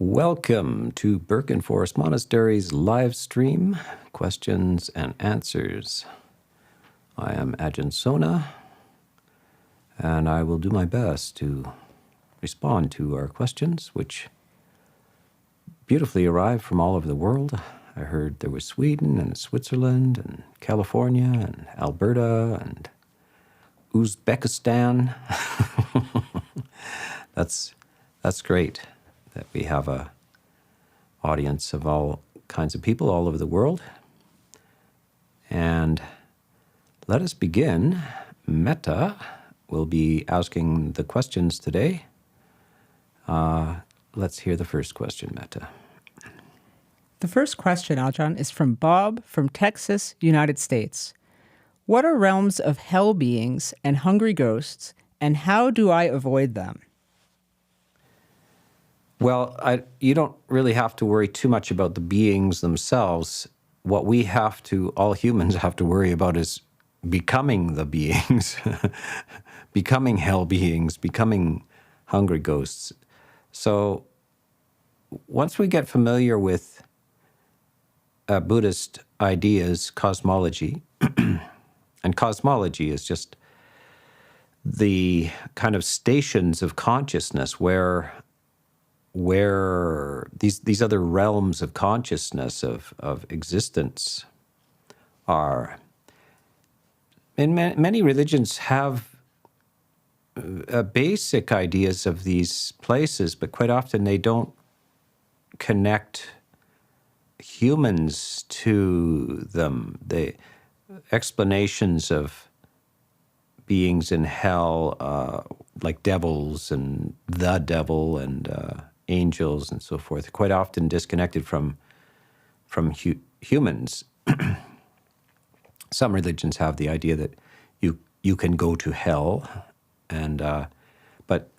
Welcome to Birken Forest Monastery's live stream, questions and answers. I am Ajahn Sona, and I will do my best to respond to our questions, which beautifully arrived from all over the world. I heard there was Sweden and Switzerland and California and Alberta and Uzbekistan. That's great that we have a audience of all kinds of people all over the world. And let us begin. Metta will be asking the questions today. Let's hear the first question, Metta. The first question, Ajahn, is from Bob from Texas, United States. What are realms of hell beings and hungry ghosts, and how do I avoid them? Well, you don't really have to worry too much about the beings themselves. What all humans have to worry about is becoming the beings, becoming hell beings, becoming hungry ghosts. So once we get familiar with Buddhist ideas, cosmology, and cosmology is just the kind of stations of consciousness where these other realms of consciousness, of existence are. And many religions have basic ideas of these places, but quite often they don't connect humans to them. The explanations of beings in hell, like devils and the devil and angels and so forth, quite often disconnected from humans. Some religions have the idea that you can go to hell, and but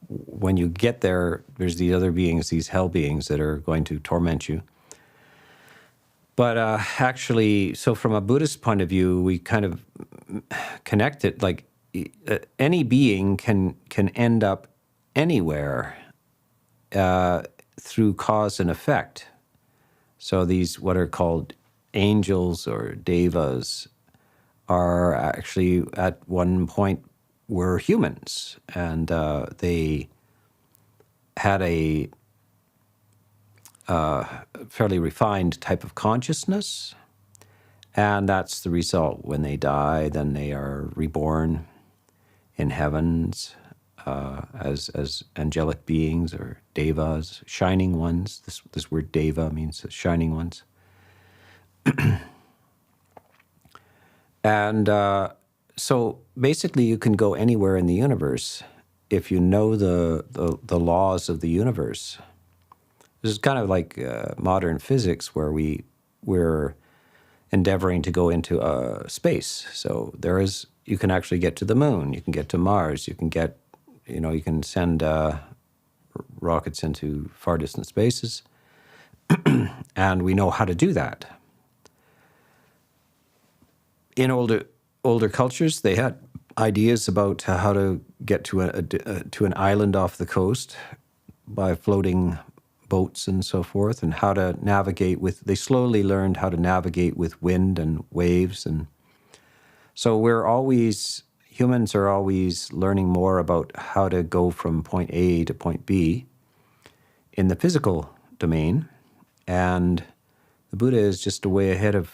when you get there, there's these other beings, these hell beings that are going to torment you. But actually, so from a Buddhist point of view, we kind of connect it like any being can end up anywhere through cause and effect. So these, what are called angels or devas, are actually at one point were humans, and they had a fairly refined type of consciousness, and that's the result. When they die, then they are reborn in heavens as angelic beings or devas, shining ones. This word deva means shining ones. And so basically you can go anywhere in the universe if you know the laws of the universe. This is kind of like modern physics, where we're endeavoring to go into space. So you can actually get to the moon, you can get to Mars, you can send rockets into far distant spaces, and we know how to do that. In older cultures, they had ideas about how to get to an island off the coast by floating boats and so forth, and how to navigate they slowly learned how to navigate with wind and waves. And so humans are always learning more about how to go from point A to point B in the physical domain. And the Buddha is just a way ahead of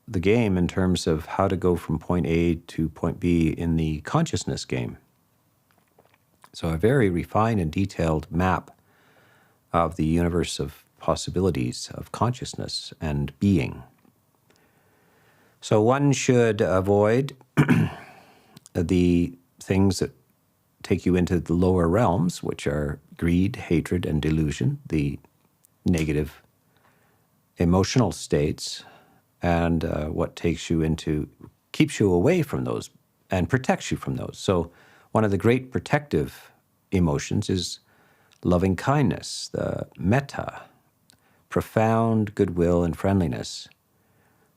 the game in terms of how to go from point A to point B in the consciousness game. So a very refined and detailed map of the universe of possibilities of consciousness and being. So one should avoid the things that take you into the lower realms, which are greed, hatred, and delusion, the negative emotional states, and what keeps you away from those and protects you from those. So one of the great protective emotions is loving kindness, the metta, profound goodwill and friendliness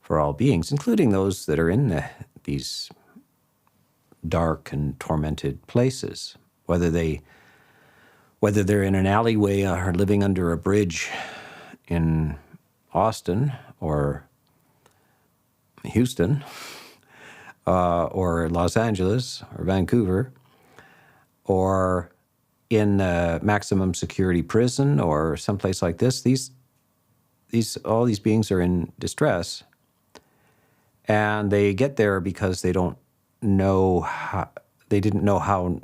for all beings, including those that are in these dark and tormented places, whether they whether they're in an alleyway or living under a bridge in Austin or Houston or Los Angeles or Vancouver, or in a maximum security prison or someplace like this, all these beings are in distress, and they get there because they didn't know how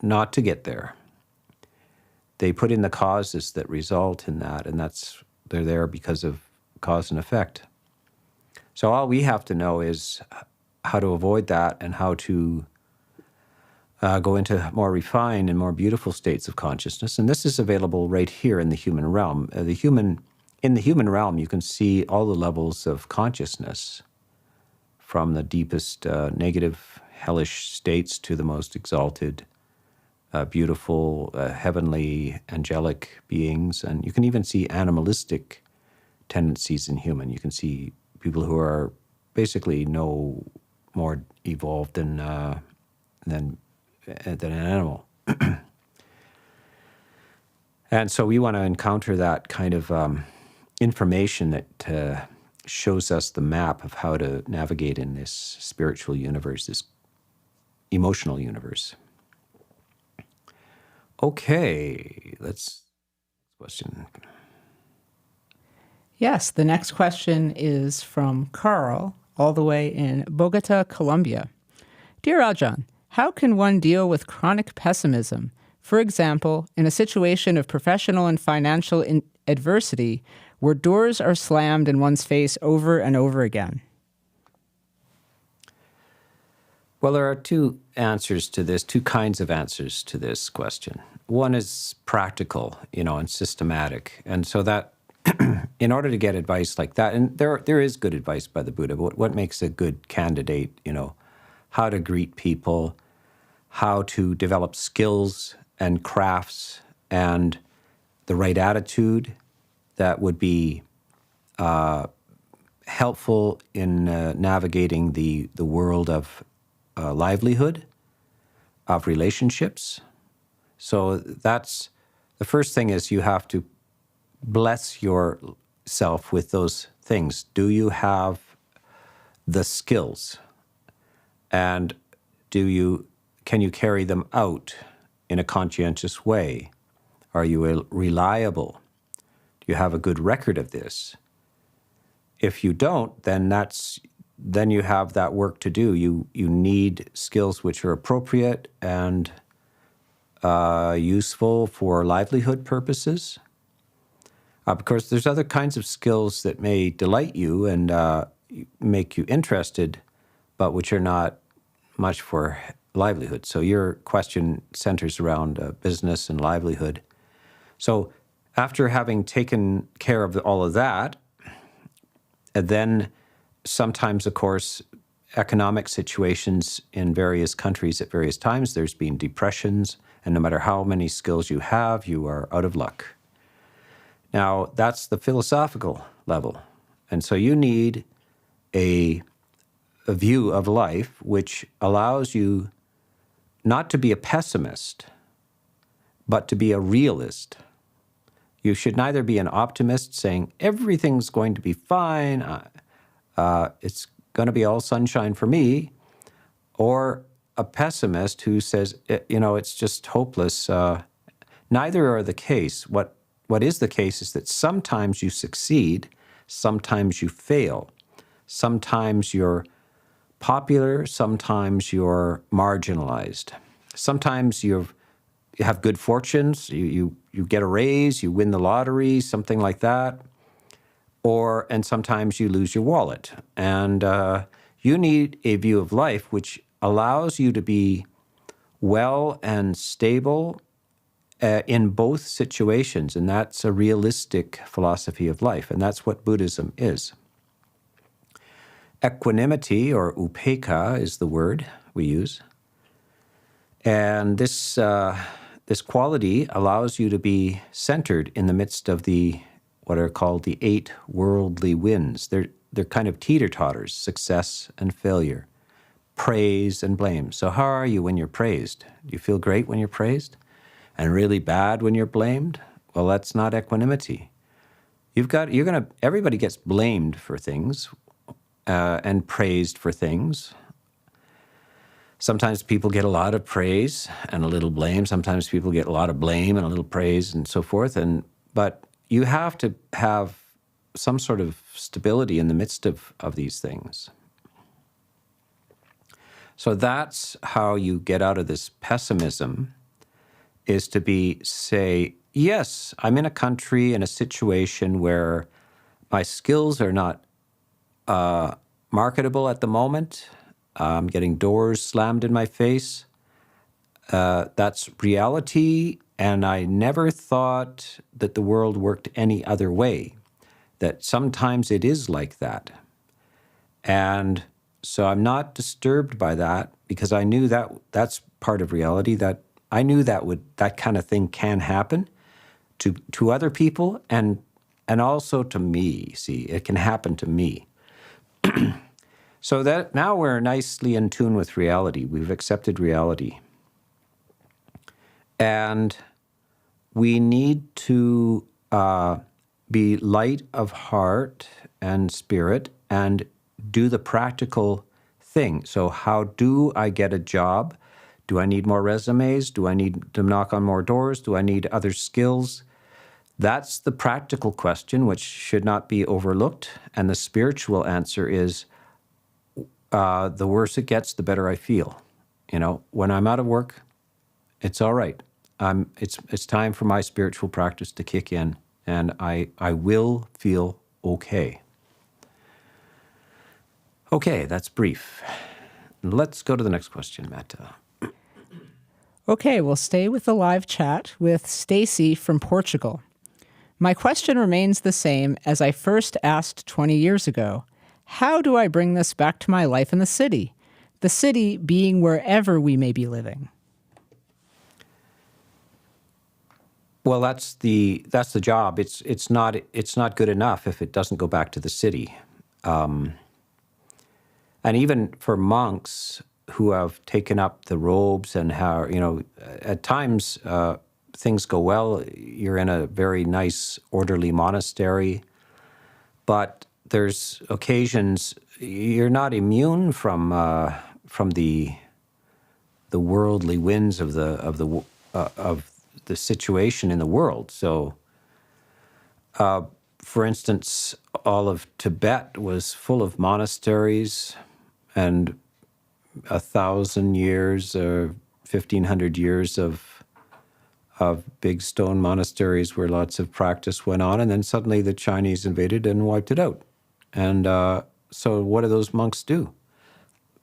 not to get there. They put in the causes that result in that, and they're there because of cause and effect. So all we have to know is how to avoid that and how to go into more refined and more beautiful states of consciousness. And this is available right here in the human realm. In the human realm, you can see all the levels of consciousness, from the deepest negative, hellish states to the most exalted, beautiful, heavenly, angelic beings. And you can even see animalistic tendencies in human. You can see people who are basically no more evolved than an animal. And so we want to encounter that kind of information that shows us the map of how to navigate in this spiritual universe, this emotional universe. Okay, question. Yes, the next question is from Carl, all the way in Bogota, Colombia. Dear Ajahn, how can one deal with chronic pessimism? For example, in a situation of professional and financial adversity where doors are slammed in one's face over and over again. Well, there are two kinds of answers to this question. One is practical, and systematic. And so that in order to get advice like that, and there is good advice by the Buddha, but what makes a good candidate, how to greet people, how to develop skills and crafts and the right attitude that would be helpful in navigating the world of livelihood, of relationships. So that's the first thing, is you have to bless yourself with those things. Do you have the skills? And can you carry them out in a conscientious way? Are you reliable? Do you have a good record of this? If you don't, then you have that work to do. You need skills which are appropriate and useful for livelihood purposes. Of course, there's other kinds of skills that may delight you and make you interested, but which are not much for livelihood. So your question centers around business and livelihood. So after having taken care of all of that, and then sometimes, of course, economic situations in various countries at various times, there's been depressions, and no matter how many skills you have, you are out of luck. Now, that's the philosophical level. And so you need a view of life which allows you not to be a pessimist, but to be a realist. You should neither be an optimist saying everything's going to be fine, it's going to be all sunshine for me, or a pessimist who says, it's just hopeless. Neither are the case. What is the case is that sometimes you succeed, sometimes you fail, sometimes you're popular, sometimes you're marginalized, sometimes you have good fortunes, you get a raise, you win the lottery, something like that, and sometimes you lose your wallet. And you need a view of life which allows you to be well and stable in both situations, and that's a realistic philosophy of life, and that's what Buddhism is. Equanimity, or upekkha, is the word we use. And this quality allows you to be centered in the midst of what are called the 8 worldly winds. They're kind of teeter-totters: success and failure, praise and blame. So how are you when you're praised? Do you feel great when you're praised? and really bad when you're blamed, well, that's not equanimity. Everybody gets blamed for things and praised for things. Sometimes people get a lot of praise and a little blame. Sometimes people get a lot of blame and a little praise and so forth. But you have to have some sort of stability in the midst of these things. So that's how you get out of this pessimism, is to say, yes, I'm in a country, in a situation where my skills are not marketable at the moment. I'm getting doors slammed in my face. That's reality, and I never thought that the world worked any other way, that sometimes it is like that. And so I'm not disturbed by that, because I knew that that's part of reality, that I knew that kind of thing can happen to other people and also to me. See, it can happen to me. So that now we're nicely in tune with reality. We've accepted reality. And we need to be light of heart and spirit and do the practical thing. So how do I get a job? Do I need more resumes? Do I need to knock on more doors? Do I need other skills? That's the practical question, which should not be overlooked. And the spiritual answer is, the worse it gets, the better I feel. When I'm out of work, it's all right. It's time for my spiritual practice to kick in, and I will feel okay. Okay, that's brief. Let's go to the next question, Metta. Okay, we'll stay with the live chat with Stacy from Portugal. My question remains the same as I first asked 20 years ago. How do I bring this back to my life in the city? The city being wherever we may be living. Well, that's the job. It's not good enough if it doesn't go back to the city. And even for monks who have taken up the robes and how, at times things go well. You're in a very nice, orderly monastery, but there's occasions you're not immune from the worldly winds of the situation in the world. So, for instance, all of Tibet was full of monasteries, and 1,000 years or 1,500 years of big stone monasteries where lots of practice went on, and then suddenly the Chinese invaded and wiped it out. And so what do those monks do?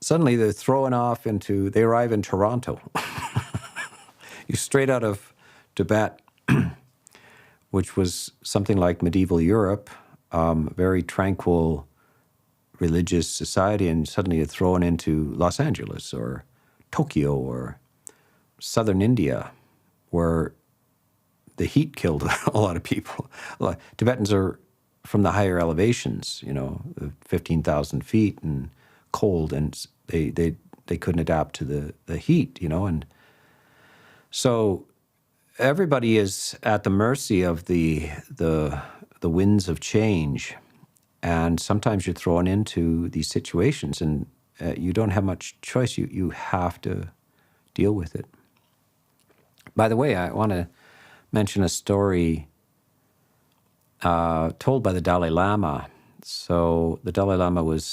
Suddenly they're they arrive in Toronto. You straight out of Tibet, which was something like medieval Europe, very tranquil religious society, and suddenly you're thrown into Los Angeles or Tokyo or southern India, where the heat killed a lot of people. Tibetans are from the higher elevations, 15,000 feet and cold, and they couldn't adapt to the heat, and so everybody is at the mercy of the winds of change, and sometimes you're thrown into these situations, and you don't have much choice. You have to deal with it. By the way, I want to mention a story told by the Dalai Lama. So the Dalai Lama was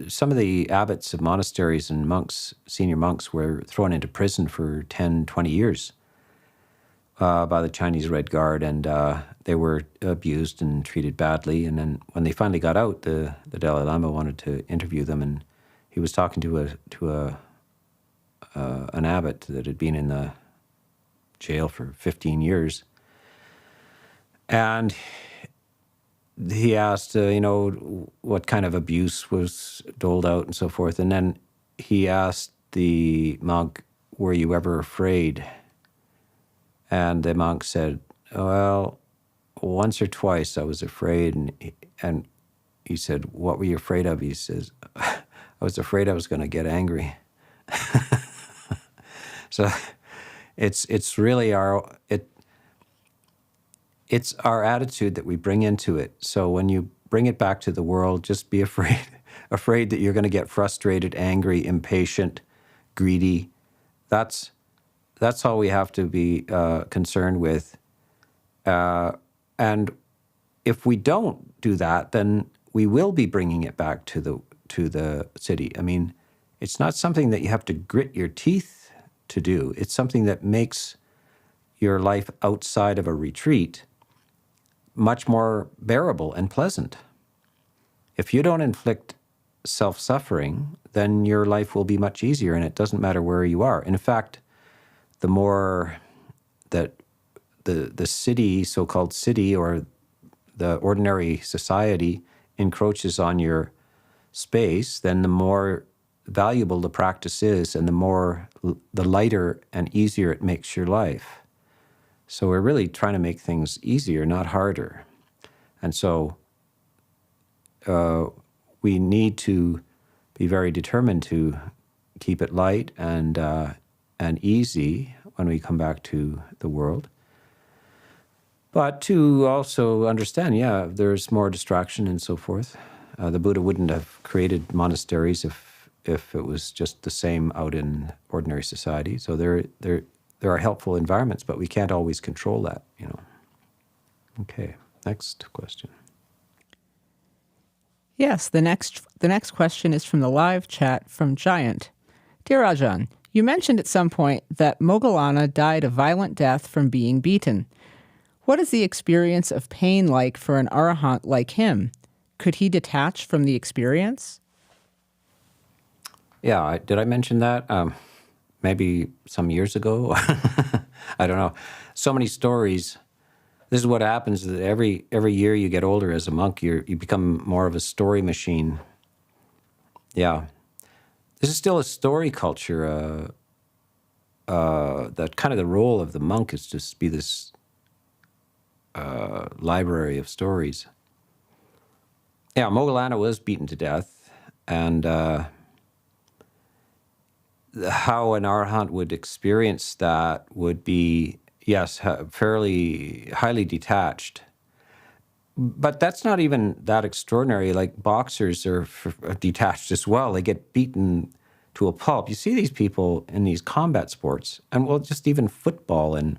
some of the abbots of monasteries and monks, senior monks, were thrown into prison for 10, 20 years by the Chinese Red Guard, and they were abused and treated badly. And then when they finally got out, the Dalai Lama wanted to interview them, and he was talking to an abbot that had been in the jail for 15 years. And he asked, what kind of abuse was doled out and so forth. And then he asked the monk, were you ever afraid? And the monk said, well, once or twice I was afraid. And he said, what were you afraid of? He says, I was afraid I was going to get angry. So it's really it's our attitude that we bring into it. So when you bring it back to the world, just be afraid that you're going to get frustrated, angry, impatient, greedy. That's all we have to be concerned with. And if we don't do that, then we will be bringing it back to the city. I mean, it's not something that you have to grit your teeth to do. It's something that makes your life outside of a retreat much more bearable and pleasant. If you don't inflict self-suffering, then your life will be much easier, and it doesn't matter where you are. In fact, the more that the city, so-called city, or the ordinary society encroaches on your space, then the more valuable the practice is, and the lighter and easier it makes your life. So we're really trying to make things easier, not harder. And so we need to be very determined to keep it light and easy when we come back to the world. But to also understand, there's more distraction and so forth. The Buddha wouldn't have created monasteries if it was just the same out in ordinary society. So there are helpful environments, but we can't always control that, Okay, next question. Yes, the next question is from the live chat from Giant. Dear Ajahn, you mentioned at some point that Moggallana died a violent death from being beaten. What is the experience of pain like for an arahant like him? Could he detach from the experience? Yeah, did I mention that? Maybe some years ago? I don't know. So many stories. This is what happens, that every year you get older as a monk, you become more of a story machine. Yeah. This is still a story culture. That kind of the role of the monk is just to be this library of stories. Yeah, Moggallana was beaten to death, and how an arahant would experience that would be, yes, fairly highly detached. But that's not even that extraordinary. Like boxers are detached as well. They get beaten to a pulp. You see these people in these combat sports, and well, just even football, and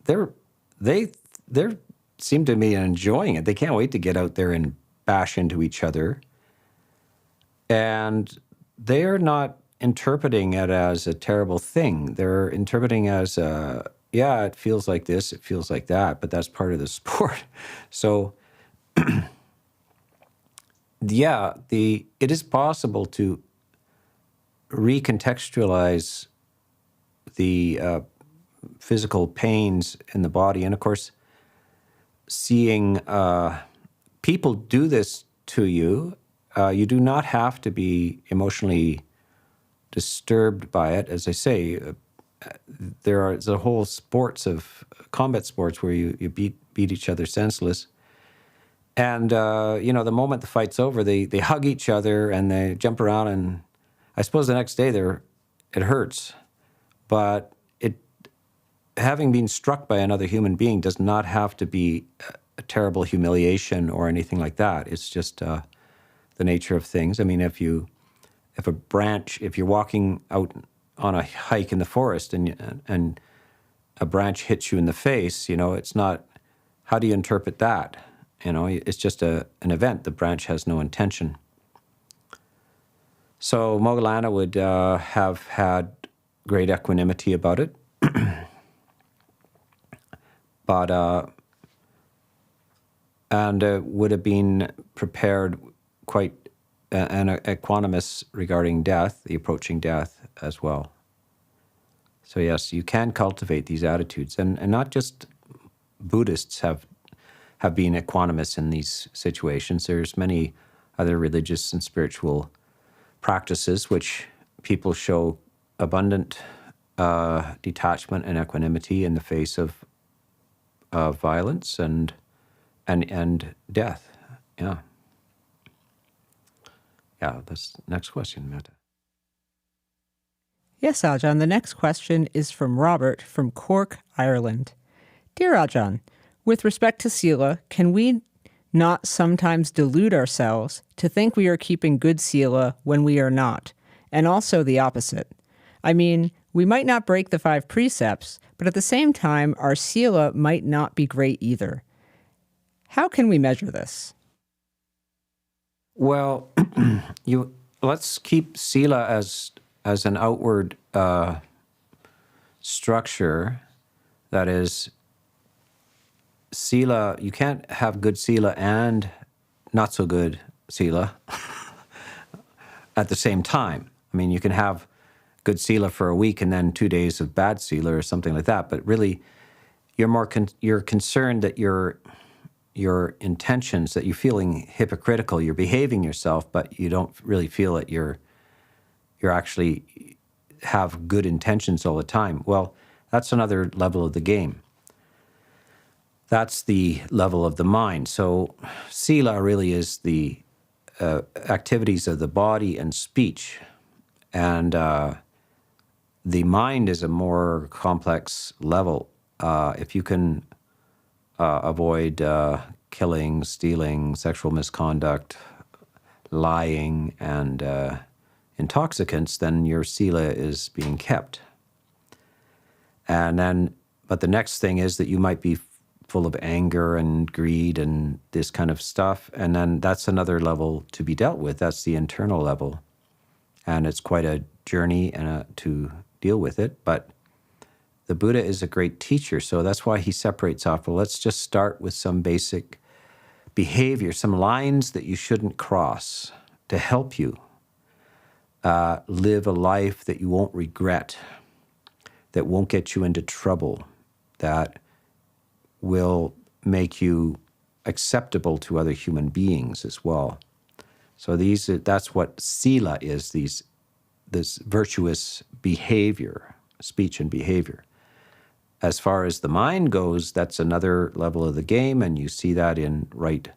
they seem to be enjoying it. They can't wait to get out there and bash into each other. And they're not interpreting it as a terrible thing. They're interpreting as it feels like this, it feels like that, but that's part of the sport. So it is possible to recontextualize the physical pains in the body. And of course, seeing people do this to you, you do not have to be disturbed by it. As I say, there's a whole combat sports where you beat each other senseless. And, the moment the fight's over, they hug each other and they jump around, and I suppose the next day it hurts. But having been struck by another human being does not have to be a terrible humiliation or anything like that. It's just the nature of things. I mean, if you're walking out on a hike in the forest and a branch hits you in the face, it's not, how do you interpret that? It's just an event. The branch has no intention. So Moggallana would have had great equanimity about it. But would have been prepared quite and equanimous regarding death, the approaching death as well. So yes, you can cultivate these attitudes, and not just Buddhists have been equanimous in these situations. There's many other religious and spiritual practices which people show abundant detachment and equanimity in the face of violence and death. Yeah. Yeah, that's next question, Metta. Yes, Ajahn. The next question is from Robert from Cork, Ireland. Dear Ajahn, with respect to Sila, can we not sometimes delude ourselves to think we are keeping good Sila when we are not, and also the opposite? I mean, we might not break the 5 precepts, but at the same time, our Sila might not be great either. How can we measure this? Well, let's keep Sila as an outward structure. That is, Sila, you can't have good Sila and not so good Sila at the same time. I mean, you can have good Sila for a week and then 2 days of bad Sila or something like that, but really you're concerned that your intentions, that you're feeling hypocritical, you're behaving yourself, but you don't really feel that you're actually have good intentions all the time. Well, that's another level of the game. That's the level of the mind. So Sila really is the activities of the body and speech. And the mind is a more complex level. If you can avoid killing, stealing, sexual misconduct, lying, and intoxicants, then your Sila is being kept. And then, but the next thing is that you might be full of anger and greed and this kind of stuff. And then that's another level to be dealt with. That's the internal level. And it's quite a journey to deal with it. But the Buddha is a great teacher, so that's why he separates off. Well, let's just start with some basic behavior, some lines that you shouldn't cross to help you live a life that you won't regret, that won't get you into trouble, that will make you acceptable to other human beings as well. So that's what Sila is, this virtuous behavior, speech and behavior. As far as the mind goes, that's another level of the game, and you see that in right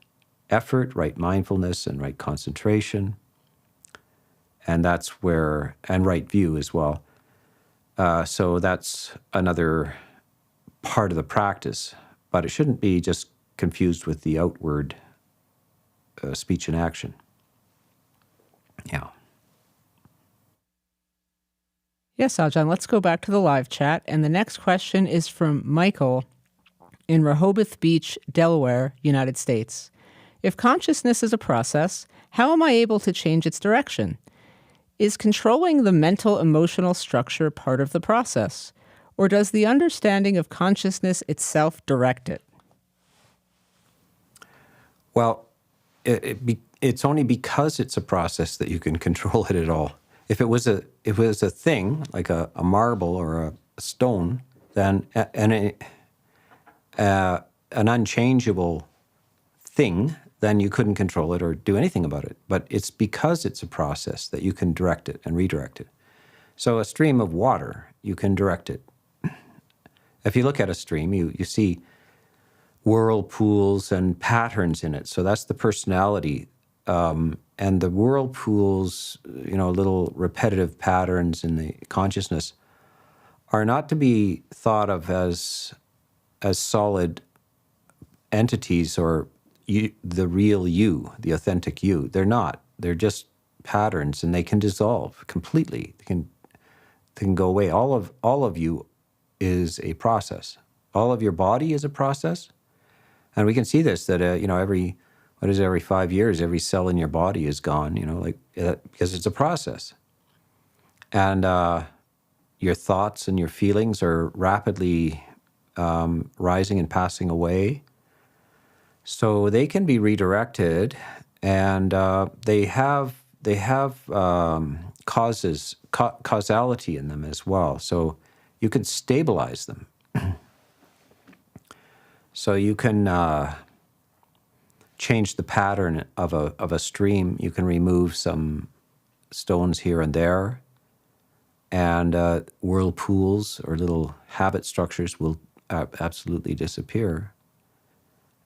effort, right mindfulness, and right concentration. And that's where, and right view as well. So that's another part of the practice, but it shouldn't be just confused with the outward speech and action. Yeah. Yes, Ajahn, let's go back to the live chat. And the next question is from Michael in Rehoboth Beach, Delaware, United States. If consciousness is a process, how am I able to change its direction? Is controlling the mental emotional structure part of the process? Or does the understanding of consciousness itself direct it? Well, it's only because it's a process that you can control it at all. If it was a thing, like a marble or a stone, then an unchangeable thing, then you couldn't control it or do anything about it. But it's because it's a process that you can direct it and redirect it. So a stream of water, you can direct it. If you look at a stream, you see whirlpools and patterns in it. So that's the personality. And the whirlpools, little repetitive patterns in the consciousness are not to be thought of as solid entities or the real you, the authentic you. They're not. They're just patterns, and they can dissolve completely. They can go away. All of you is a process. All of your body is a process. And we can see this, that, every 5 years, every cell in your body is gone, because it's a process. And your thoughts and your feelings are rapidly rising and passing away. So they can be redirected, and they have causality in them as well. So you can stabilize them. So you can change the pattern of a stream. You can remove some stones here and there, and whirlpools or little habit structures will absolutely disappear.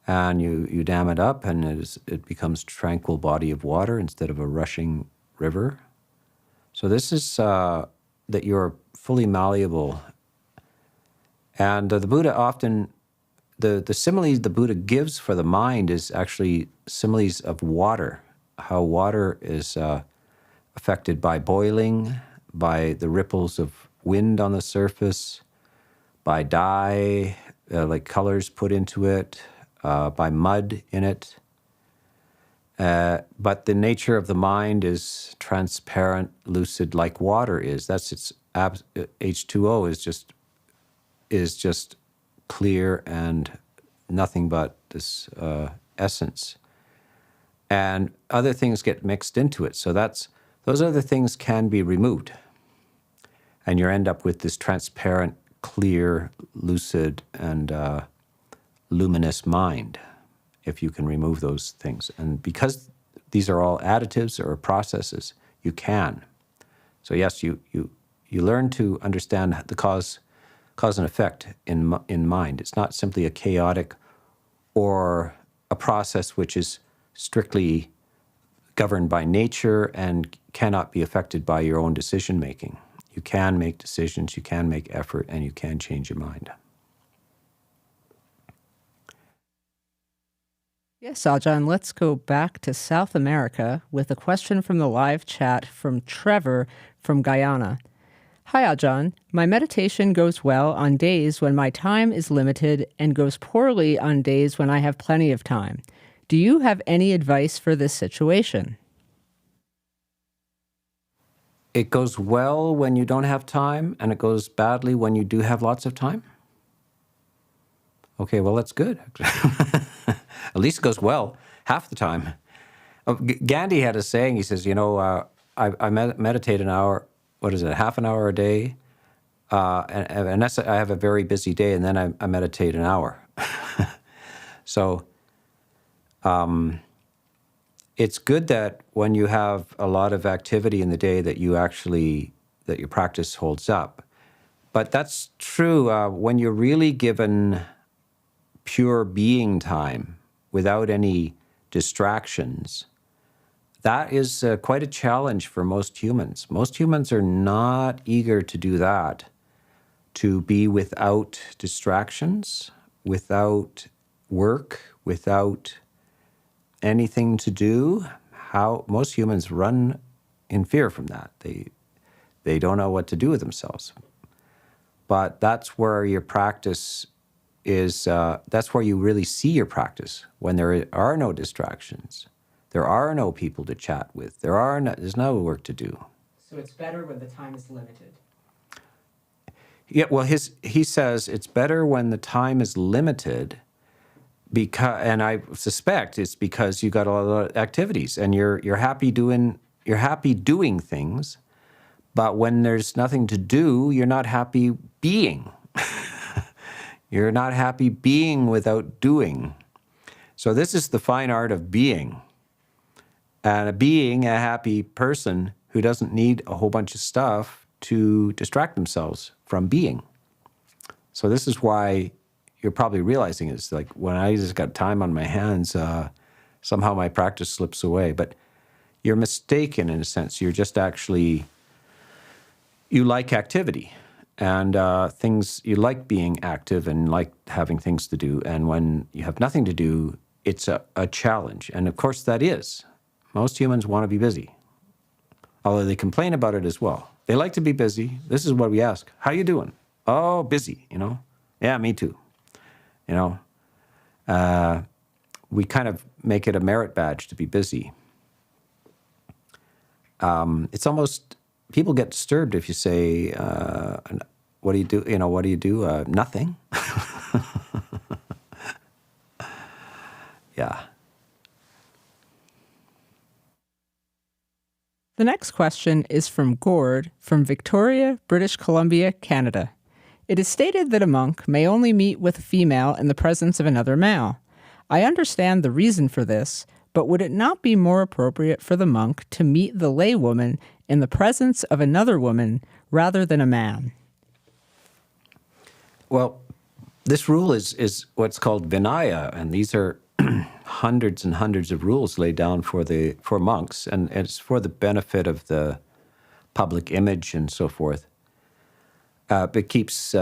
And you dam it up, and it becomes tranquil body of water instead of a rushing river. So this is that you're fully malleable. And the Buddha often, the similes the Buddha gives for the mind is actually similes of water, how water is affected by boiling, by the ripples of wind on the surface, by dye, like colors put into it, by mud in it. But the nature of the mind is transparent, lucid, like water is. That's its H2O is just clear and nothing but this essence. And other things get mixed into it. So those other things can be removed. And you end up with this transparent, clear, lucid, and luminous mind, if you can remove those things. And because these are all additives or processes, you can. So yes, you learn to understand the cause and effect in mind. It's not simply a chaotic or a process which is strictly governed by nature and cannot be affected by your own decision making. You can make decisions, you can make effort, and you can change your mind. Yes, Ajahn, let's go back to South America with a question from the live chat from Trevor from Guyana. Hi, Ajahn. My meditation goes well on days when my time is limited and goes poorly on days when I have plenty of time. Do you have any advice for this situation? It goes well when you don't have time, and it goes badly when you do have lots of time? Okay, well, that's good. At least it goes well half the time. Gandhi had a saying, he says, I meditate an hour, half an hour a day, and unless I have a very busy day, and then I meditate an hour. So it's good that when you have a lot of activity in the day that your practice holds up. But that's true when you're really given pure being time without any distractions. That is quite a challenge for most humans. Most humans are not eager to do that, to be without distractions, without work, without anything to do. Most humans run in fear from that. They don't know what to do with themselves. But that's where your practice is, that's where you really see your practice, when there are no distractions. There are no people to chat with. There's no work to do. So it's better when the time is limited. Yeah, well, he says it's better when the time is limited, and I suspect it's because you got a lot of activities and you're happy doing things, but when there's nothing to do, you're not happy being. You're not happy being without doing. So this is the fine art of being. And being a happy person who doesn't need a whole bunch of stuff to distract themselves from being. So this is why you're probably realizing it's like when I just got time on my hands, somehow my practice slips away. But you're mistaken in a sense. You're just actually, you like activity. And you like being active and like having things to do. And when you have nothing to do, it's a challenge. And of course that is. Most humans want to be busy, although they complain about it as well. They like to be busy. This is what we ask. How you doing? Oh, busy, Yeah, me too. We kind of make it a merit badge to be busy. It's almost, people get disturbed if you say, what do you do? What do you do? Nothing. Yeah. The next question is from Gord from Victoria, British Columbia, Canada. It is stated that a monk may only meet with a female in the presence of another male. I understand the reason for this, but would it not be more appropriate for the monk to meet the laywoman in the presence of another woman rather than a man? Well, this rule is what's called Vinaya, and these are hundreds and hundreds of rules laid down for monks, and it's for the benefit of the public image and so forth. It keeps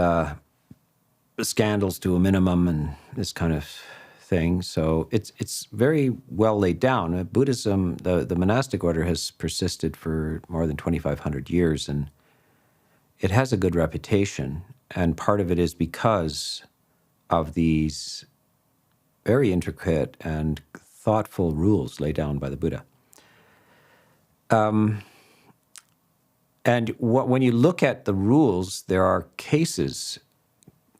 scandals to a minimum and this kind of thing. So it's very well laid down. Buddhism, the monastic order, has persisted for more than 2,500 years, and it has a good reputation. And part of it is because of these very intricate and thoughtful rules laid down by the Buddha. And when you look at the rules, there are cases,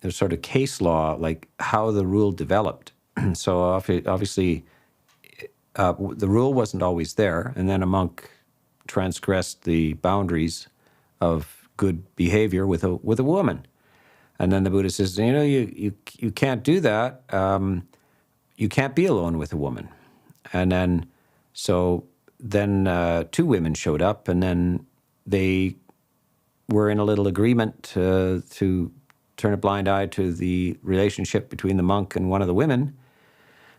there's sort of case law, like how the rule developed. So obviously, the rule wasn't always there, and then a monk transgressed the boundaries of good behavior with a woman. And then the Buddha says, you can't do that. You can't be alone with a woman. And then, two women showed up, and then they were in a little agreement to turn a blind eye to the relationship between the monk and one of the women.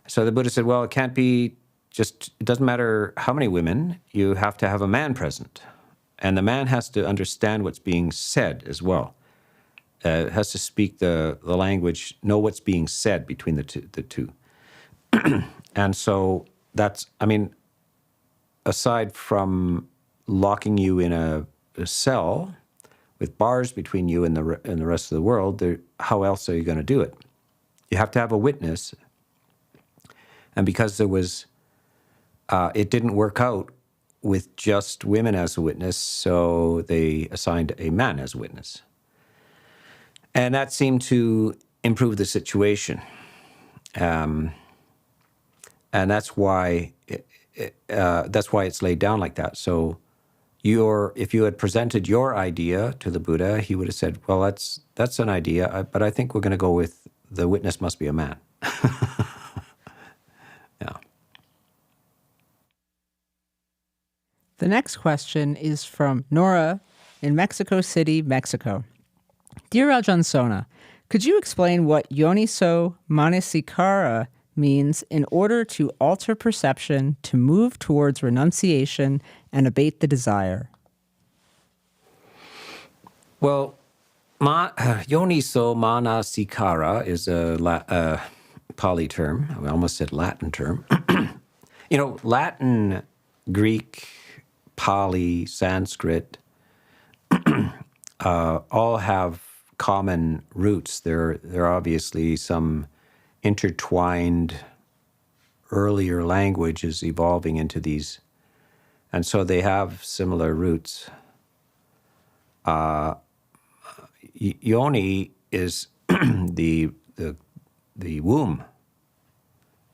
So the Buddha said, well, it doesn't matter how many women, you have to have a man present. And the man has to understand what's being said as well. Has to speak the language, know what's being said between the two. And so that's, aside from locking you in a cell with bars between you and the rest of the world, how else are you going to do it? You have to have a witness. And because it didn't work out with just women as a witness, so they assigned a man as a witness. And that seemed to improve the situation. And that's why it's laid down like that. So if you had presented your idea to the Buddha, he would have said, well, that's an idea, but I think we're going to go with the witness must be a man. Yeah. The next question is from Nora in Mexico City, Mexico. Dear Ajahn Sona, could you explain what Yoniso manasikara means in order to alter perception, to move towards renunciation and abate the desire? Well, Yoniso manasikara is a Pali term. I almost said Latin term. Latin, Greek, Pali, Sanskrit, all have common roots. There are obviously some intertwined earlier languages evolving into these, and so they have similar roots. Yoni is the womb,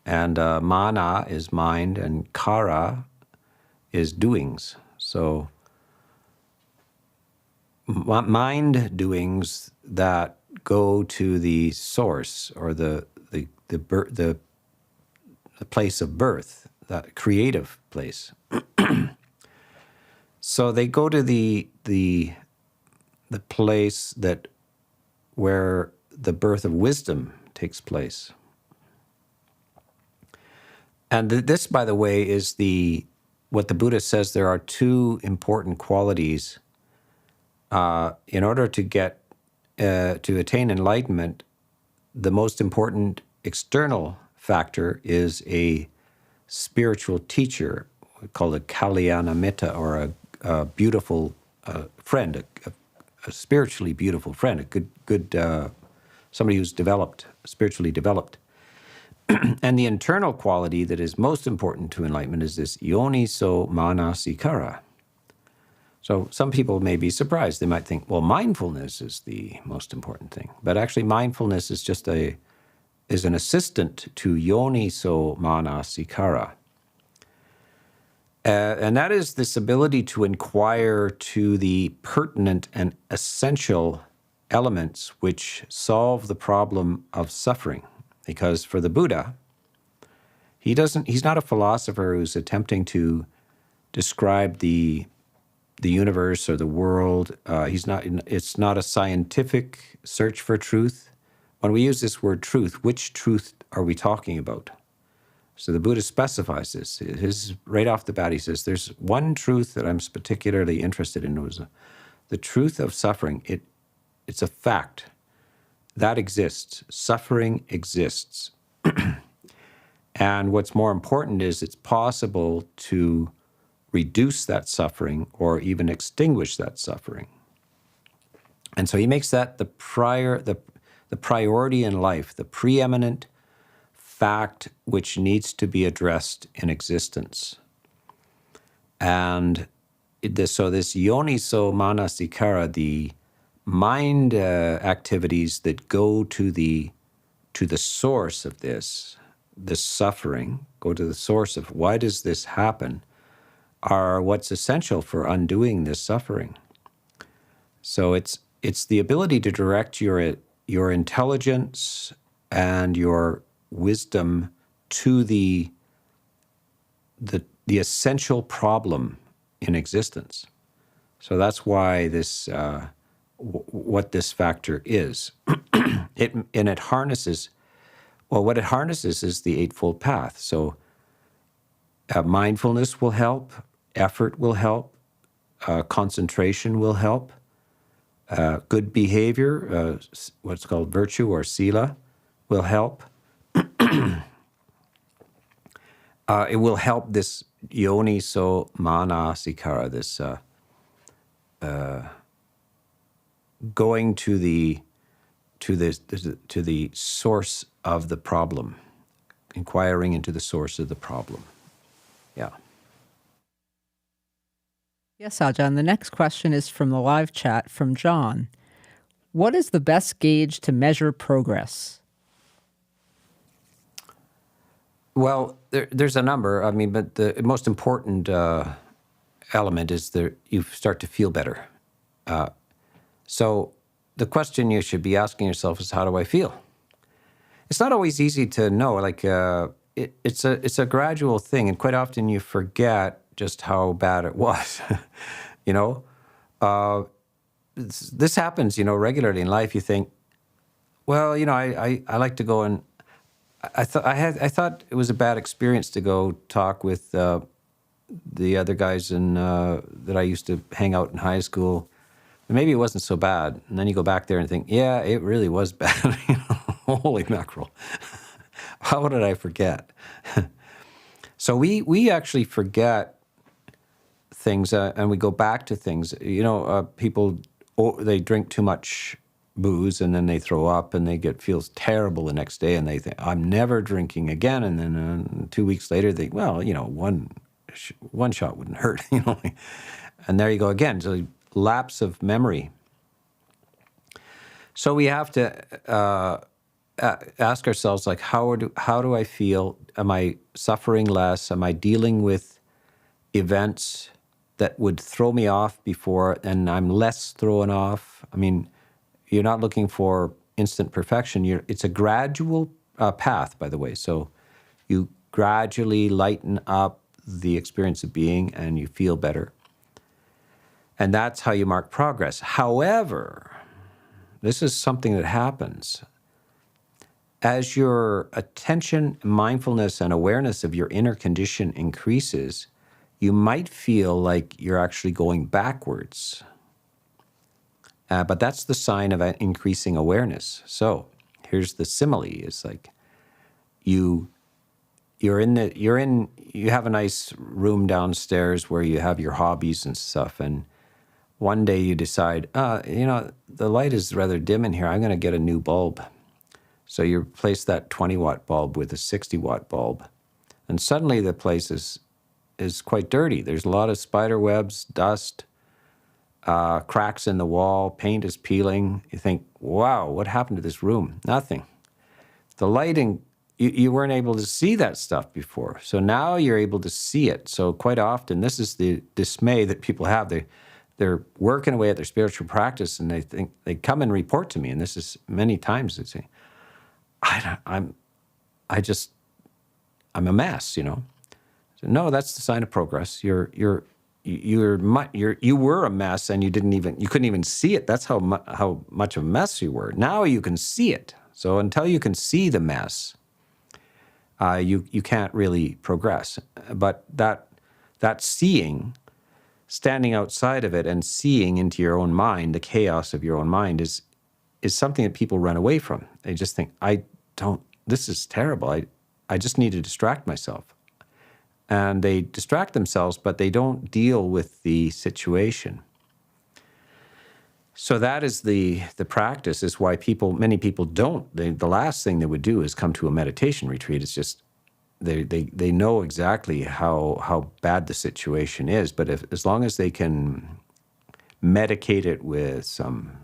and mana is mind, and kara is doings. So mind doings that go to the source or the place of birth, that creative place. So they go to the place where the birth of wisdom takes place. And this, by the way, is what the Buddha says. There are two important qualities in order to attain enlightenment. The most important external factor is a spiritual teacher, called a kalyana mitta, or a beautiful friend, a spiritually beautiful friend, a good somebody who's spiritually developed. And the internal quality that is most important to enlightenment is this Yoniso manasikara. So some people may be surprised. They might think, well, mindfulness is the most important thing. But actually mindfulness is just is an assistant to Yoniso manasikara. And that is this ability to inquire to the pertinent and essential elements which solve the problem of suffering. Because for the Buddha, he's not a philosopher who's attempting to describe the universe or the world. It's not a scientific search for truth. When we use this word truth, which truth are we talking about? So the Buddha specifies this. Right off the bat, he says, there's one truth that I'm particularly interested in, was the truth of suffering. It's a fact. That exists. Suffering exists. And what's more important is it's possible to reduce that suffering or even extinguish that suffering. And so he makes that the priority in life, the preeminent fact which needs to be addressed in existence. And so this Yoniso manasikara, the mind activities that go to the source of this suffering, go to the source of why does this happen, are what's essential for undoing this suffering. So it's the ability to direct your intelligence and your wisdom to the essential problem in existence. So that's why this what this factor is. It harnesses. Well, what it harnesses is the Eightfold Path. So mindfulness will help, effort will help, concentration will help, good behavior, what's called virtue or sila, will help. It will help this Yoniso manasikara, this going to the source of the problem, inquiring into the source of the problem. Yeah. Yes, Ajahn. The next question is from the live chat from John. What is the best gauge to measure progress? Well, there's a number. I mean, but the most important element is that you start to feel better. So the question you should be asking yourself is, how do I feel? It's not always easy to know. Like it's a gradual thing, and quite often you forget just how bad it was. You know, this happens. You know, regularly in life. You think, well, you know, I like to go and I thought it was a bad experience to go talk with the other guys that I used to hang out in high school. Maybe it wasn't so bad. And then you go back there and think, yeah, it really was bad. You know, holy mackerel. How did I forget? So we actually forget things and we go back to things. You know, people, they drink too much booze and then they throw up and feels terrible the next day and they think, I'm never drinking again. And then 2 weeks later, they, well, you know, one shot wouldn't hurt, you know. And there you go again. So lapse of memory. So we have to ask ourselves, like, how do I feel? Am I suffering less? Am I dealing with events that would throw me off before and I'm less thrown off? I mean, you're not looking for instant perfection. It's a gradual path, by the way. So you gradually lighten up the experience of being and you feel better. And that's how you mark progress. However, this is something that happens. As your attention, mindfulness, and awareness of your inner condition increases, you might feel like you're actually going backwards. But that's the sign of increasing awareness. So here's the simile: it's like you have a nice room downstairs where you have your hobbies and stuff, and one day you decide, you know, the light is rather dim in here. I'm going to get a new bulb. So you replace that 20-watt bulb with a 60-watt bulb, and suddenly the place is quite dirty. There's a lot of spider webs, dust, cracks in the wall, paint is peeling. You think, wow, what happened to this room? Nothing. The lighting, you weren't able to see that stuff before. So now you're able to see it. So quite often, this is the dismay that people have. They're working away at their spiritual practice and they come and report to me. And this is many times they say, I'm a mess, you know. So, no, that's the sign of progress. You were a mess and you couldn't even see it. That's how much of a mess you were. Now you can see it. So until you can see the mess, you can't really progress. But that seeing, standing outside of it and seeing into your own mind, the chaos of your own mind, is something that people run away from. They just think, this is terrible. I just need to distract myself. And they distract themselves, but they don't deal with the situation. So that is the practice, is why many people don't. The last thing they would do is come to a meditation retreat. It's just, they know exactly how bad the situation is, but as long as they can medicate it with some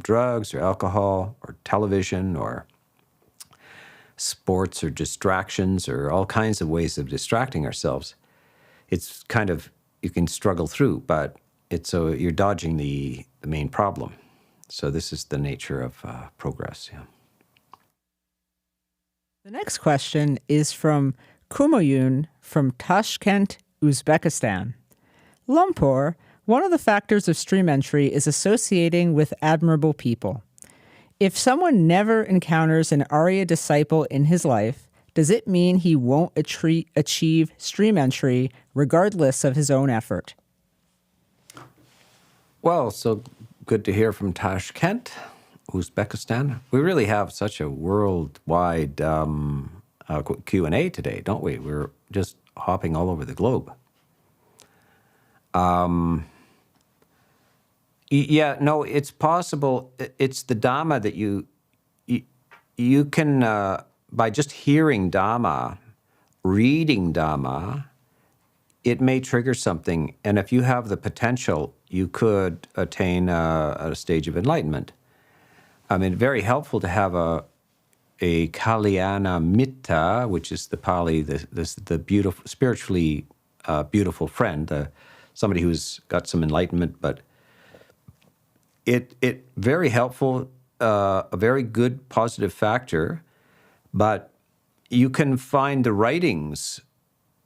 drugs or alcohol or television or sports or distractions or all kinds of ways of distracting ourselves, it's kind of, you can struggle through, but you're dodging the main problem. So this is the nature of progress. Yeah. The next question is from Kumoyun from Tashkent, Uzbekistan. Lumpur, one of the factors of stream entry is associating with admirable people. If someone never encounters an Arya disciple in his life, does it mean he won't achieve stream entry regardless of his own effort? Well, so good to hear from Tashkent, Uzbekistan. We really have such a worldwide Q&A today, don't we? We're just hopping all over the globe. Yeah, no, it's possible. It's the Dhamma that you can, by just hearing Dhamma, reading Dhamma, it may trigger something. And if you have the potential, you could attain a stage of enlightenment. I mean, very helpful to have a Kalyana Mitta, which is the Pali, the beautiful, spiritually beautiful friend, somebody who's got some enlightenment, but it very helpful, a very good positive factor. But you can find the writings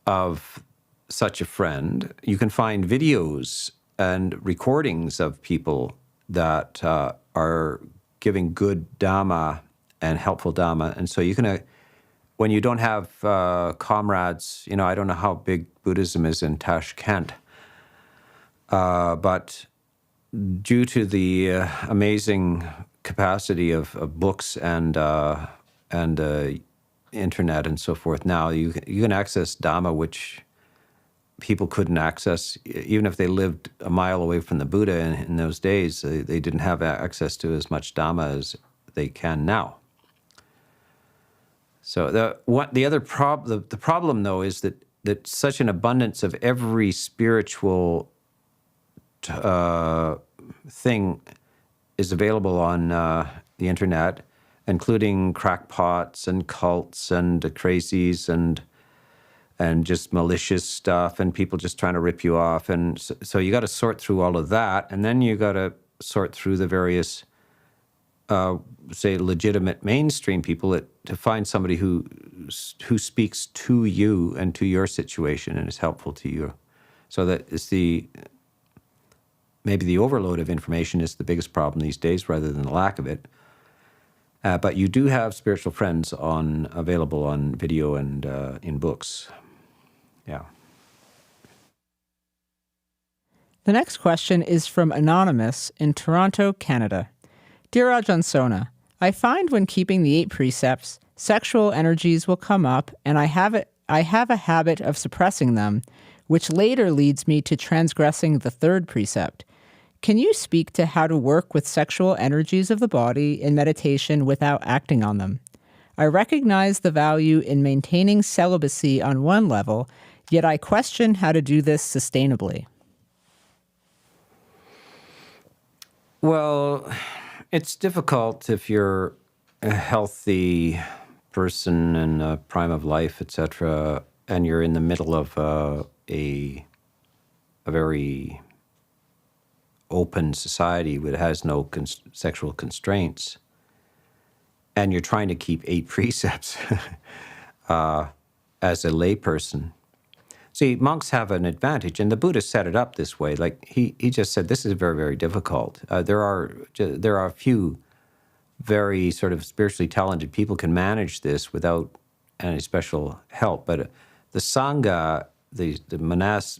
of such a friend. You can find videos and recordings of people that are giving good Dhamma and helpful Dhamma. And so you can, when you don't have comrades, I don't know how big Buddhism is in Tashkent, but due to the amazing capacity of books and internet and so forth, now you can access Dhamma, which people couldn't access, even if they lived a mile away from the Buddha in those days. They didn't have access to as much Dhamma as they can now. So the problem though is that such an abundance of every spiritual thing is available on the internet, including crackpots and cults and crazies and just malicious stuff and people just trying to rip you off. And so you got to sort through all of that, and then you got to sort through the various, say, legitimate mainstream people to find somebody who speaks to you and to your situation and is helpful to you. So that is maybe the overload of information is the biggest problem these days rather than the lack of it. But you do have spiritual friends available on video and in books. Yeah. The next question is from Anonymous in Toronto, Canada. Dear Ajahn Sona, I find when keeping the 8 precepts, sexual energies will come up, and I have a habit of suppressing them, which later leads me to transgressing the 3rd precept. Can you speak to how to work with sexual energies of the body in meditation without acting on them? I recognize the value in maintaining celibacy on one level, yet I question how to do this sustainably. Well, it's difficult if you're a healthy person in the prime of life, etc., and you're in the middle of a very open society that has no sexual constraints, and you're trying to keep 8 precepts as a layperson. See, monks have an advantage, and the Buddha set it up this way. Like he just said, this is very, very difficult. There are a few very sort of spiritually talented people can manage this without any special help, but the Sangha, the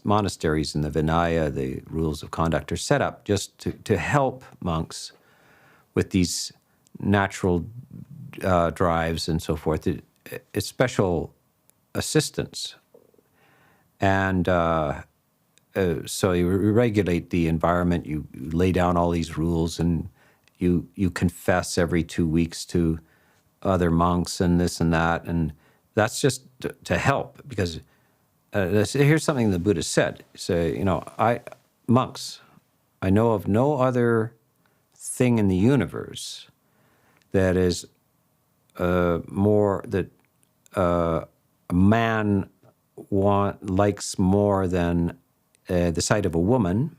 monasteries and the Vinaya, the rules of conduct, are set up just to help monks with these natural drives and so forth. It's special assistance. And so you regulate the environment, you lay down all these rules, and you confess every 2 weeks to other monks and this and that. And that's just to help, because here's something the Buddha said. So, monks, I know of no other thing in the universe that is more that a man likes more than the sight of a woman,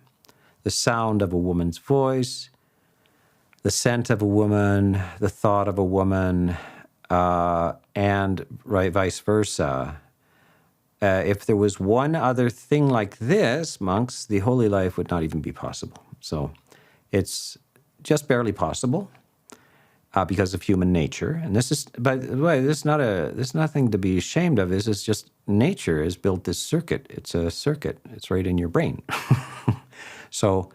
the sound of a woman's voice, the scent of a woman, the thought of a woman, and vice versa. If there was one other thing like this, monks, the holy life would not even be possible. So it's just barely possible because of human nature. And this is, by the way, this is nothing to be ashamed of. This is just nature has built this circuit. It's a circuit. It's right in your brain. So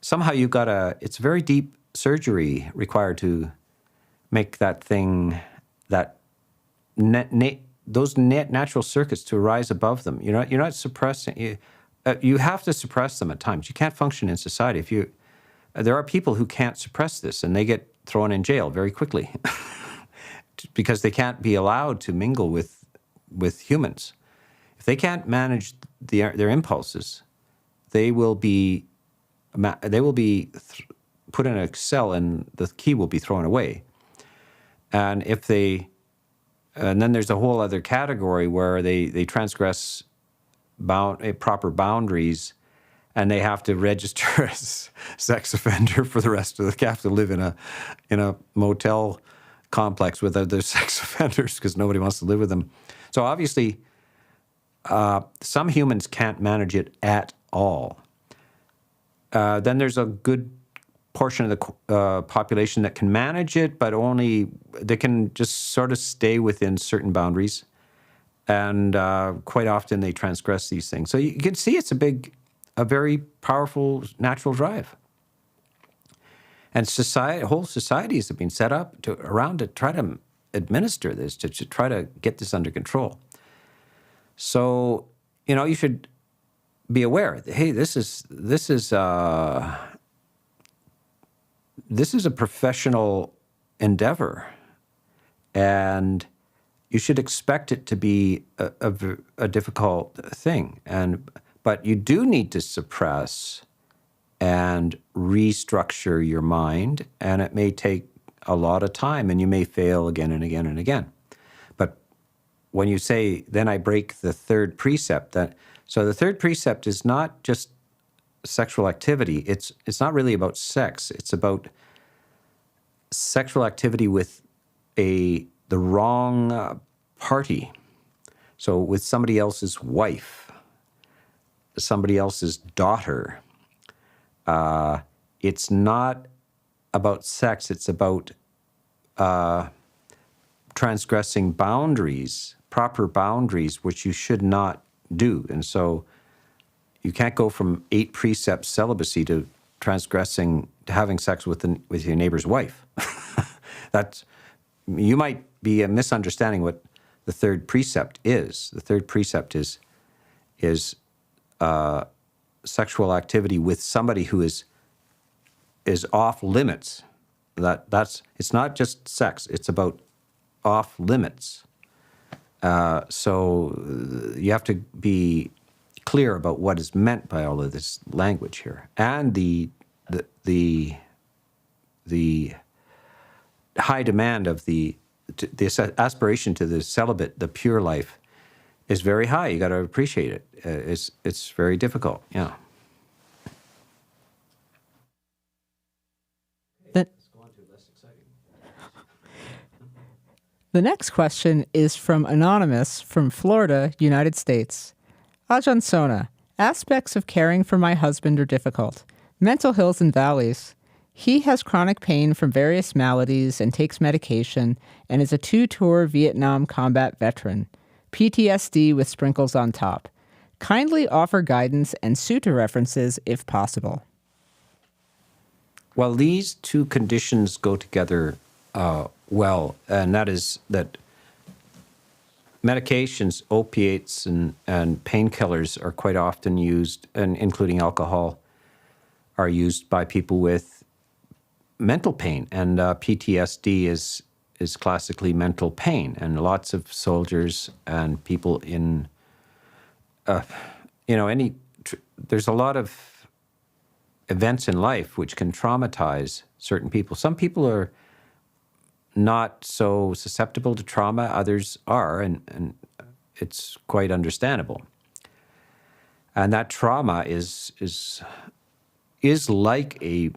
somehow it's very deep surgery required to make that thing, those natural circuits to rise above them. You're not suppressing. You have to suppress them at times. You can't function in society there are people who can't suppress this, and they get thrown in jail very quickly because they can't be allowed to mingle with humans. If they can't manage their impulses, they will be put in a cell, and the key will be thrown away. And then there's a whole other category where they transgress proper boundaries, and they have to register as sex offender for the rest of they have to live in a motel complex with other sex offenders because nobody wants to live with them. So obviously, some humans can't manage it at all. Then there's a good portion of the population that can manage it, but only they can just sort of stay within certain boundaries. And quite often they transgress these things. So you can see it's a very powerful natural drive. And whole societies have been set up to try to administer this, to try to get this under control. So, you should be aware, hey, this is a professional endeavor, and you should expect it to be a difficult thing. But you do need to suppress and restructure your mind, and it may take a lot of time, and you may fail again and again and again. But when you say, then I break the third precept, so the third precept is not just sexual activity. It's not really about sex. It's about sexual activity with the wrong party. So with somebody else's wife, somebody else's daughter. It's not about sex. It's about transgressing boundaries, proper boundaries, which you should not do. And so you can't go from 8 precepts celibacy to having sex with your neighbor's wife. You might be misunderstanding what the third precept is. The third precept is sexual activity with somebody who is off limits. It's not just sex. It's about off limits. So you have to be clear about what is meant by all of this language here, and the high demand of the aspiration to the celibate, the pure life, is very high. You got to appreciate it. It's very difficult. Yeah. The next question is from Anonymous from Florida, United States. Ajahn Sona, aspects of caring for my husband are difficult. Mental hills and valleys. He has chronic pain from various maladies and takes medication and is a 2-tour Vietnam combat veteran. PTSD with sprinkles on top. Kindly offer guidance and sutta references if possible. Well, these two conditions go together well, and that is that medications, opiates, and painkillers are quite often used, and including alcohol, are used by people with mental pain, and PTSD is classically mental pain, and lots of soldiers and people in, there's a lot of events in life which can traumatize certain people. Some people are not so susceptible to trauma, others are, and it's quite understandable. And that trauma is like a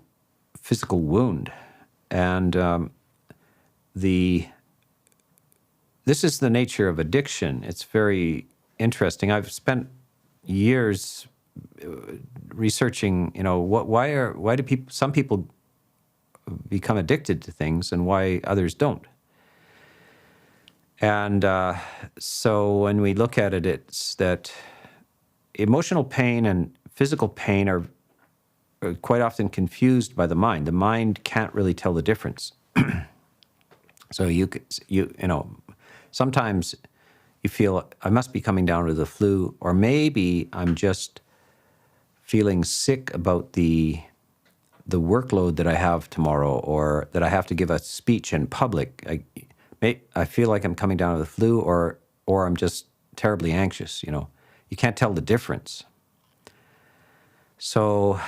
physical wound, and this is the nature of addiction. It's very interesting. I've spent years researching, why do some people become addicted to things and why others don't. And so when we look at it, it's that emotional pain and physical pain are quite often confused by the mind. The mind can't really tell the difference. So you sometimes you feel I must be coming down with the flu, or maybe I'm just feeling sick about the workload that I have tomorrow, or that I have to give a speech in public. I feel like I'm coming down with the flu, or I'm just terribly anxious. You can't tell the difference. So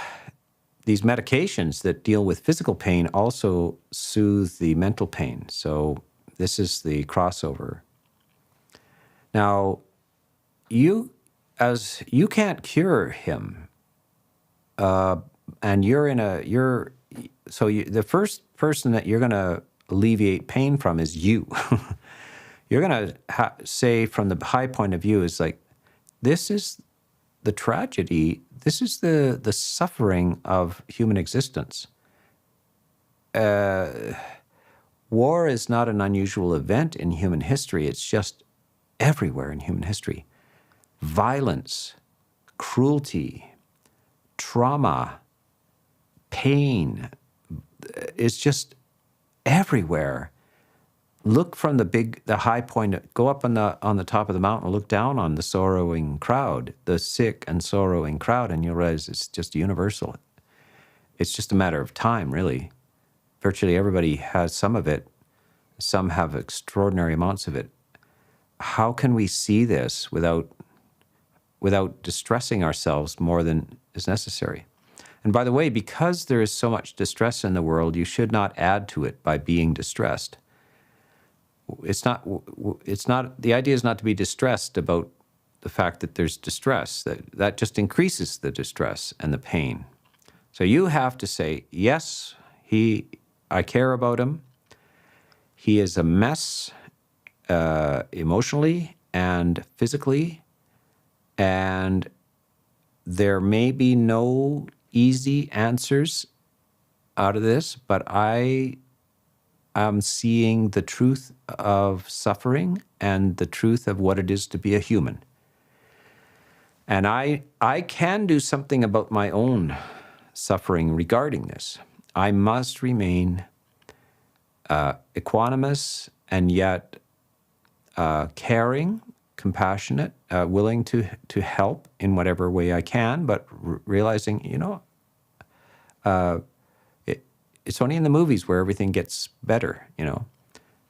these medications that deal with physical pain also soothe the mental pain. So this is the crossover. Now, you can't cure him, and the first person that you're going to alleviate pain from is you. You're going to say from the high point of view is like, this is the tragedy, this is the suffering of human existence. War is not an unusual event in human history. It's just everywhere in human history. Violence, cruelty, trauma, pain is just everywhere. Look from the high point, go up on the top of the mountain, look down on the sorrowing crowd, the sick and sorrowing crowd, and you'll realize it's just universal. It's just a matter of time, really. Virtually everybody has some of it. Some have extraordinary amounts of it. How can we see this without distressing ourselves more than is necessary? And by the way, because there is so much distress in the world, you should not add to it by being distressed. The idea is not to be distressed about the fact that there's distress. That just increases the distress and the pain. So you have to say, yes, I care about him. He is a mess, emotionally and physically, and there may be no easy answers out of this, but I am seeing the truth of suffering and the truth of what it is to be a human. And I can do something about my own suffering regarding this. I must remain equanimous and yet caring, compassionate, willing to help in whatever way I can, but realizing, it's only in the movies where everything gets better,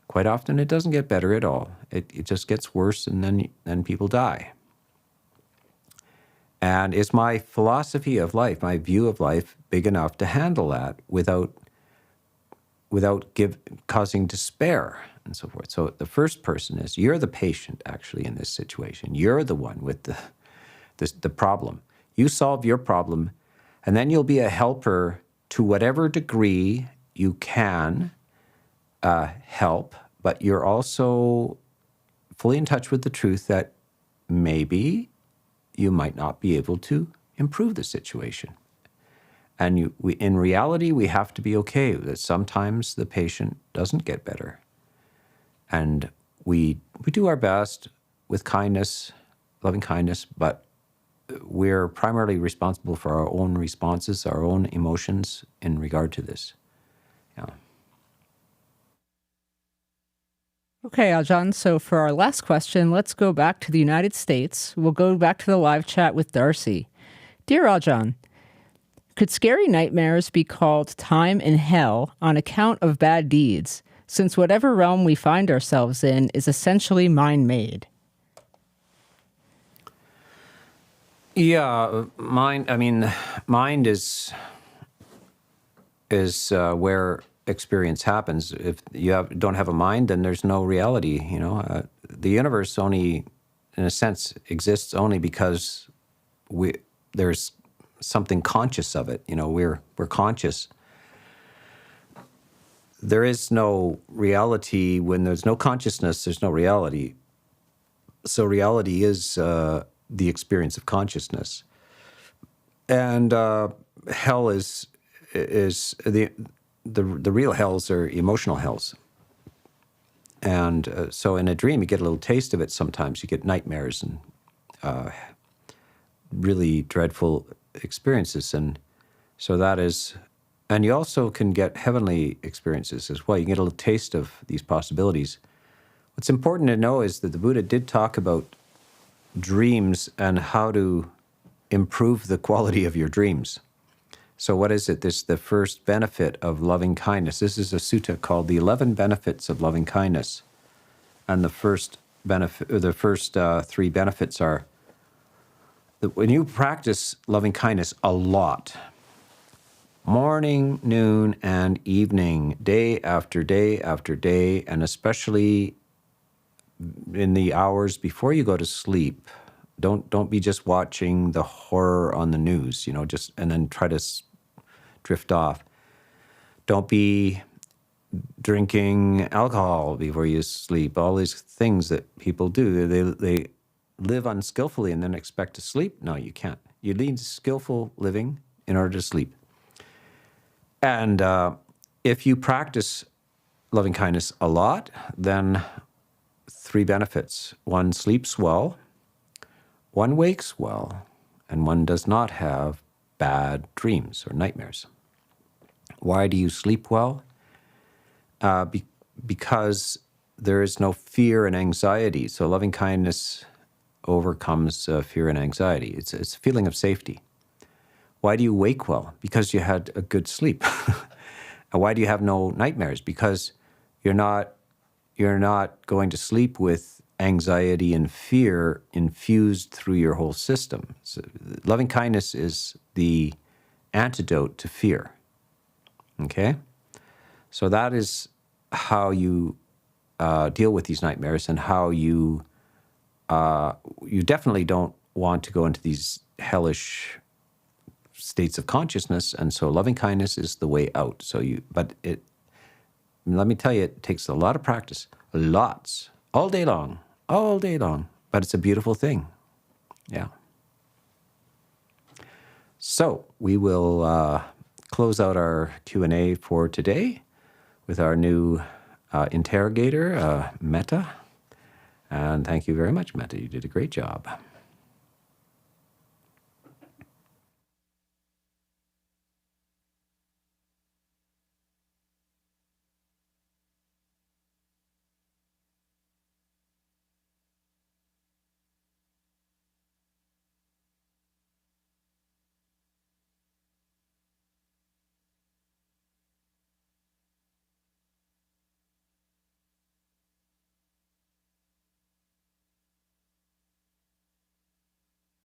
Quite often it doesn't get better at all. It just gets worse, and then people die. And is my philosophy of life, my view of life, big enough to handle that without causing despair and so forth? So the first person is, you're the patient actually in this situation. You're the one with the problem. You solve your problem, and then you'll be a helper to whatever degree you can help, but you're also fully in touch with the truth that maybe you might not be able to improve the situation. And in reality, we have to be okay that sometimes the patient doesn't get better. And we do our best with kindness, loving kindness, but we're primarily responsible for our own responses, our own emotions in regard to this. Yeah. Okay, Ajahn. So for our last question, let's go back to the United States. We'll go back to the live chat with Darcy. Dear Ajahn, could scary nightmares be called time in hell on account of bad deeds, since whatever realm we find ourselves in is essentially mind-made? Yeah, mind is where experience happens. If you don't have a mind, then there's no reality. The universe only, in a sense, exists only because there's something conscious of it. We're conscious. There is no reality when there's no consciousness. There's no reality. So reality is the experience of consciousness, and hell is the real hells are emotional hells. And so in a dream, you get a little taste of it sometimes. You get nightmares and really dreadful experiences. And so that is, and you also can get heavenly experiences as well. You can get a little taste of these possibilities. What's important to know is that the Buddha did talk about dreams and how to improve the quality of your dreams. So what is it? This is the first benefit of loving kindness. This is a sutta called the 11 Benefits of Loving Kindness. And the first three benefits are that when you practice loving kindness a lot, morning, noon, and evening, day after day after day, and especially in the hours before you go to sleep, don't be just watching the horror on the news, and then try to drift off. Don't be drinking alcohol before you sleep. All these things that people do, they live unskillfully and then expect to sleep. No, you can't. You need skillful living in order to sleep. And if you practice loving kindness a lot, then three benefits. One sleeps well, one wakes well, and one does not have bad dreams or nightmares. Why do you sleep well? Because there is no fear and anxiety. So loving kindness overcomes fear and anxiety. It's a feeling of safety. Why do you wake well? Because you had a good sleep. And why do you have no nightmares? Because you're not going to sleep with anxiety and fear infused through your whole system. So loving kindness is the antidote to fear. Okay? So that is how you deal with these nightmares, and how you definitely don't want to go into these hellish states of consciousness, and so loving kindness is the way out. Let me tell you, it takes a lot of practice, lots, all day long, but it's a beautiful thing. Yeah. So we will close out our Q&A for today with our new interrogator, Metta. And thank you very much, Metta. You did a great job.